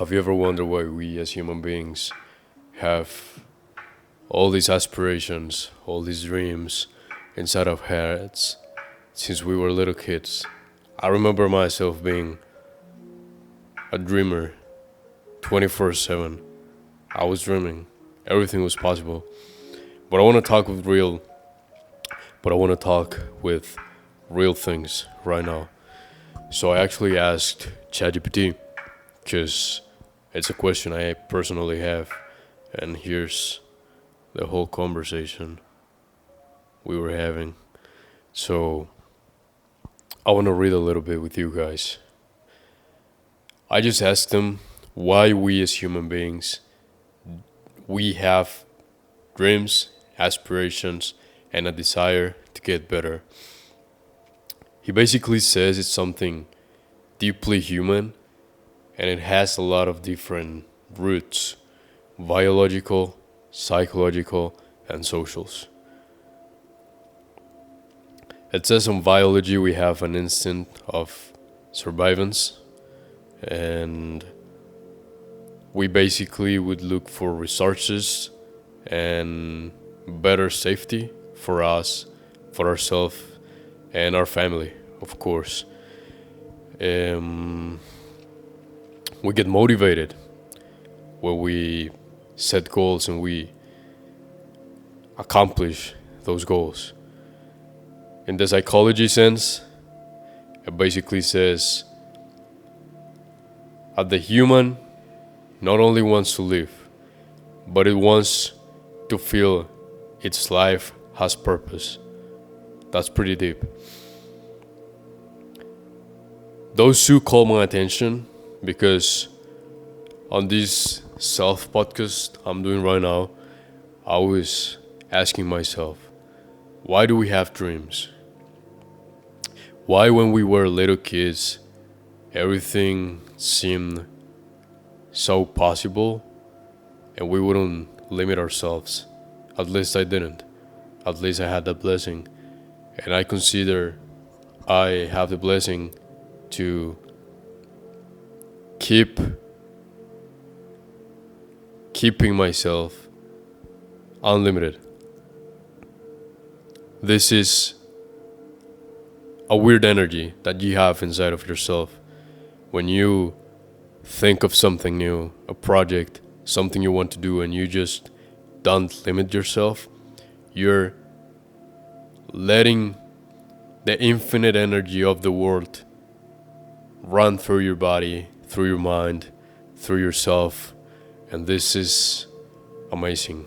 Have you ever wondered why we as human beings have all these aspirations, all these dreams inside our heads since we were little kids? I remember myself being a dreamer 24/7. I was dreaming. Everything was possible. But I want to talk with real but I want to talk with real things right now. So I actually asked ChatGPT because it's a question I personally have, and here's the whole conversation we were having. So I want to read a little bit with you guys. I just asked them why we as human beings we have dreams, aspirations, and a desire to get better. He basically says it's something deeply human and it has a lot of different roots: biological, psychological, and socials. It says in biology we have an instinct of survivance, and we basically would look for resources and better safety for us, for ourselves, and our family, of course. We get motivated when we set goals and we accomplish those goals. In the psychology sense, it basically says that the human not only wants to live, but it wants to feel its life has purpose. That's pretty deep. Those two call my attention because on this self podcast I'm doing right now, I was asking myself, why do we have dreams? Why, when we were little kids, everything seemed so possible and we wouldn't limit ourselves? At least I didn't. At least I had that blessing. And I consider I have the blessing to keeping myself unlimited. This is a weird energy that you have inside of yourself when you think of something new, a project, something you want to do, and you just don't limit yourself. You're letting the infinite energy of the world run through your body, through your mind, through yourself, and this is amazing.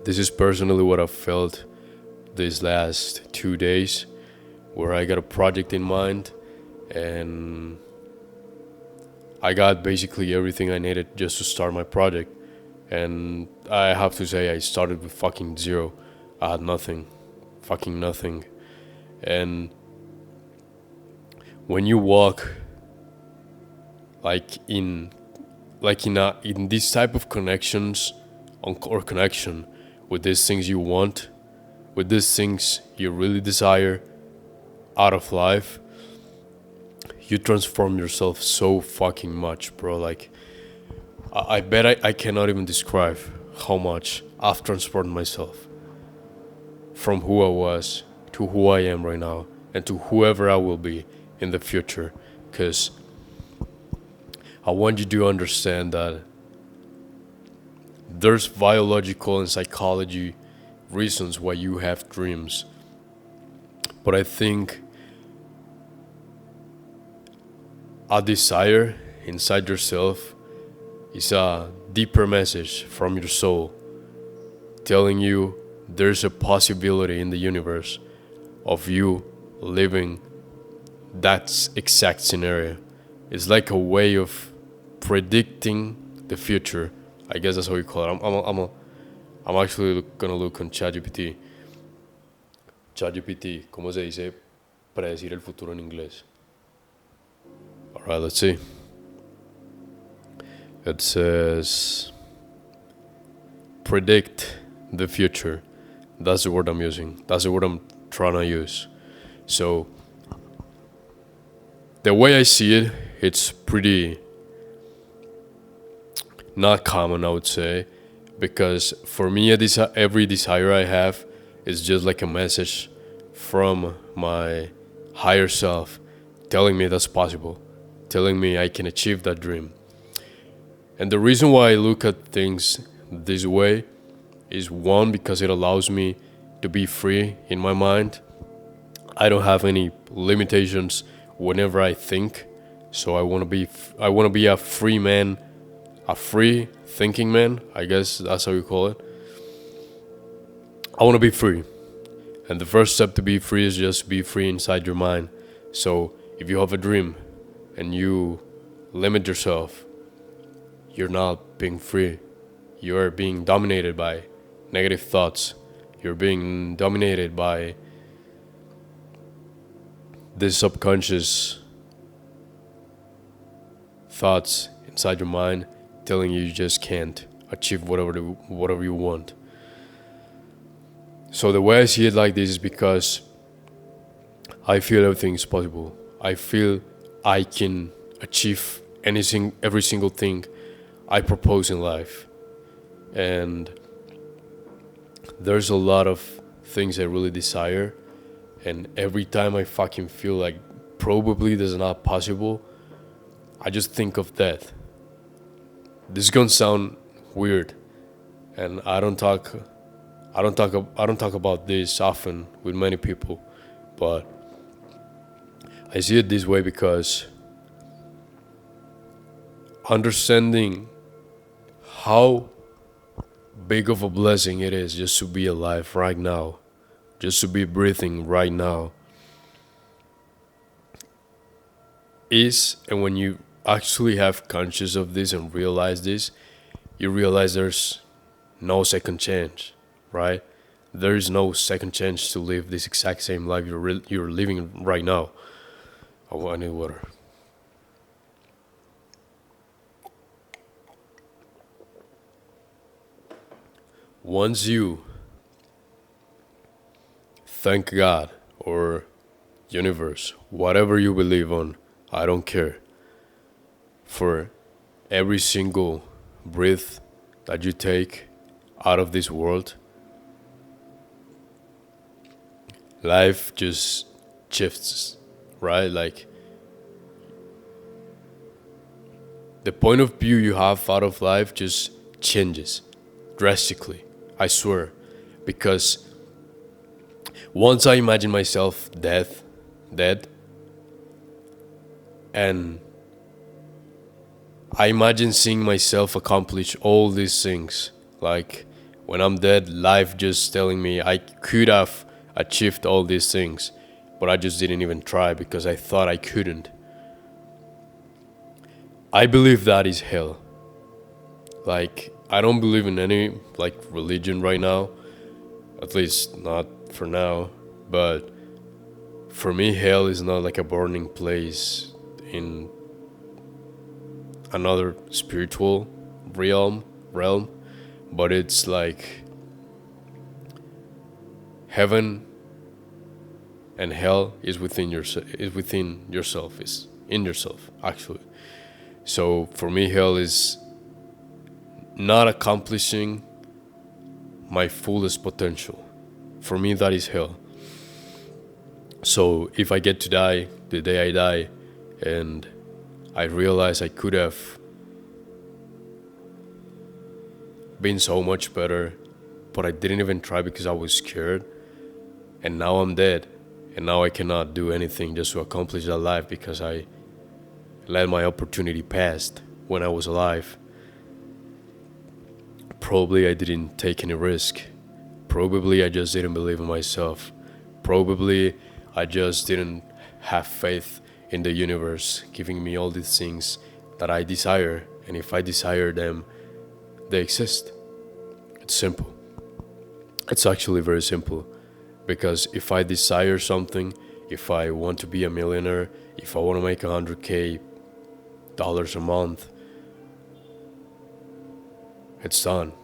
This is personally what I've felt these last 2 days, where I got a project in mind and I got basically everything I needed just to start my project. And I have to say, I started with fucking zero. I had nothing, fucking nothing. And when you walk in this type of connections or connection with these things you want, with these things you really desire out of life, you transform yourself so fucking much, bro. Like, I bet I cannot even describe how much I've transformed myself from who I was to who I am right now and to whoever I will be in the future. Because I want you to understand that there's biological and psychology reasons why you have dreams. But I think a desire inside yourself is a deeper message from your soul telling you there's a possibility in the universe of you living that exact scenario. It's like a way of predicting the future. I guess that's how you call it. I'm actually gonna look on ChatGPT. ChatGPT, ¿cómo se dice predecir el futuro en inglés? Alright, let's see. It says predict the future. That's the word I'm using. That's the word I'm trying to use. So the way I see it, it's pretty not common, I would say, because for me, every desire I have is just like a message from my higher self telling me that's possible, telling me I can achieve that dream. And the reason why I look at things this way is one, because it allows me to be free in my mind. I don't have any limitations whenever I think. So I want to be a free man, a free thinking man. I guess that's how you call it. I want to be free. And the first step to be free is just be free inside your mind. So if you have a dream and you limit yourself, you're not being free. You're being dominated by negative thoughts. You're being dominated by this subconscious thoughts inside your mind telling you just can't achieve whatever you want. So the way I see it like this is because I feel everything is possible. I feel I can achieve every single thing I propose in life. And there's a lot of things I really desire. And every time I fucking feel like probably this is not possible, I just think of death. This is gonna sound weird, and I don't talk about this often with many people, but I see it this way because understanding how big of a blessing it is just to be alive right now, just to be breathing right now, and when you actually have conscious of this and realize this, you realize there's no second chance, right? There is no second chance to live this exact same life you're living right now. I need water. Once you thank God or universe, whatever you believe on, I don't care, for every single breath that you take out of this world, life just shifts, right? Like the point of view you have out of life just changes drastically, I swear. Because once I imagine myself dead, and I imagine seeing myself accomplish all these things. Like when I'm dead, life just telling me I could have achieved all these things, but I just didn't even try because I thought I couldn't. I believe that is hell. Like I don't believe in any like religion right now, at least not for now, but for me hell is not like a burning place in another spiritual realm, but it's like heaven and hell is within yourself, is in yourself actually. So for me hell is not accomplishing my fullest potential. For me that is hell. So if I get to die the day I die and I realize I could have been so much better, but I didn't even try because I was scared, and now I'm dead, and now I cannot do anything just to accomplish that life because I let my opportunity pass when I was alive. Probably I didn't take any risk. Probably I just didn't believe in myself. Probably I just didn't have faith in the universe giving me all these things that I desire, and if I desire them, they exist. It's simple. It's actually very simple, because if I desire something, if I want to be a millionaire, if I want to make $100,000 a month, it's done.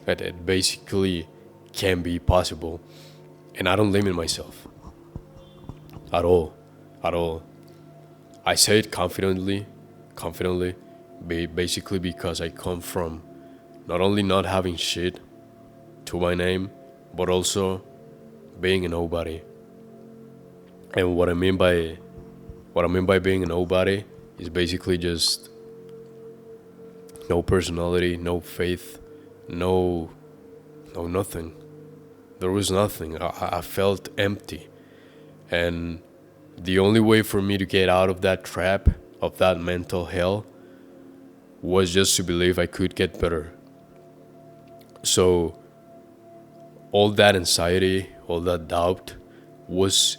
It basically can be possible, and I don't limit myself at all. I say it confidently, basically because I come from not only not having shit to my name, but also being a nobody. And what I mean by being a nobody is basically just no personality, no faith, no nothing. There was nothing. I felt empty. And the only way for me to get out of that trap, of that mental hell, was just to believe I could get better. So all that anxiety, all that doubt was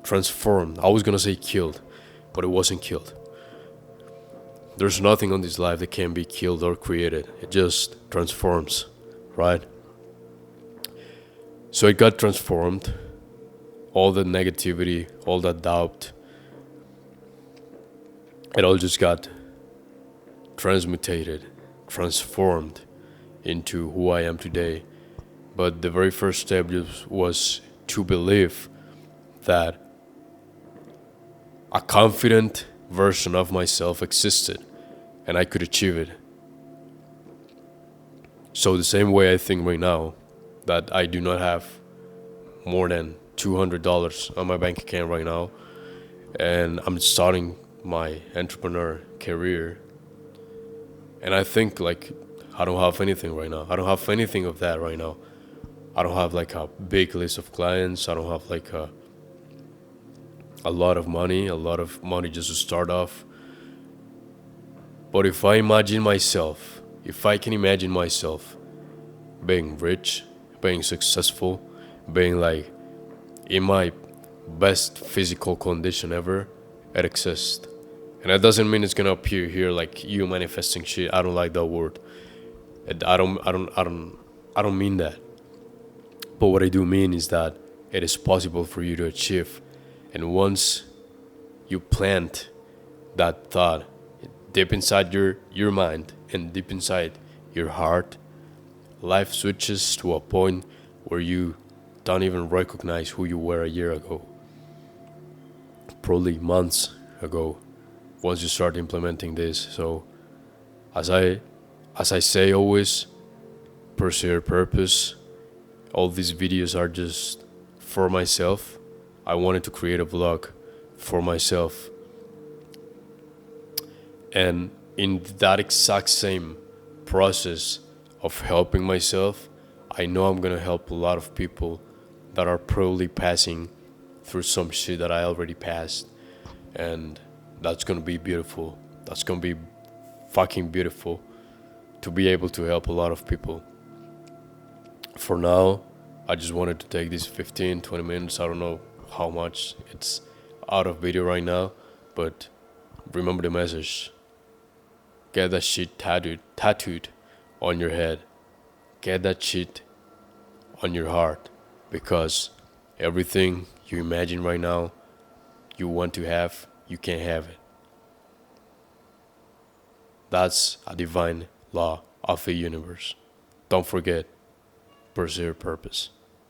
transformed. I was gonna say killed, but it wasn't killed. There's nothing on this life that can be killed or created. It just transforms, right? So it got transformed. All the negativity, all that doubt, it all just got transmutated, transformed into who I am today. But the very first step was to believe that a confident version of myself existed and I could achieve it. So the same way I think right now that I do not have more than $200 on my bank account right now, and I'm starting my entrepreneur career, and I think like I don't have anything right now. I don't have anything of that right now. I don't have like a big list of clients. I don't have like a lot of money just to start off. But if I can imagine myself being rich, being successful, being like in my best physical condition ever, it exists. And that doesn't mean it's gonna appear here like you manifesting shit. I don't like that word. I don't mean that. But what I do mean is that it is possible for you to achieve. And once you plant that thought deep inside your mind and deep inside your heart, life switches to a point where you don't even recognize who you were a year ago, probably months ago, once you start implementing this. So as I say always, pursue your purpose. All these videos are just for myself. I wanted to create a vlog for myself. And in that exact same process of helping myself, I know I'm gonna help a lot of people that are probably passing through some shit that I already passed. And that's gonna be beautiful. That's gonna be fucking beautiful to be able to help a lot of people. For now, I just wanted to take these 15-20 minutes. I don't know how much it's out of video right now, but remember the message. Get that shit tattooed on your head. Get that shit on your heart, because everything you imagine right now you want to have, you can't have it. That's a divine law of the universe. Don't forget, pursue your purpose.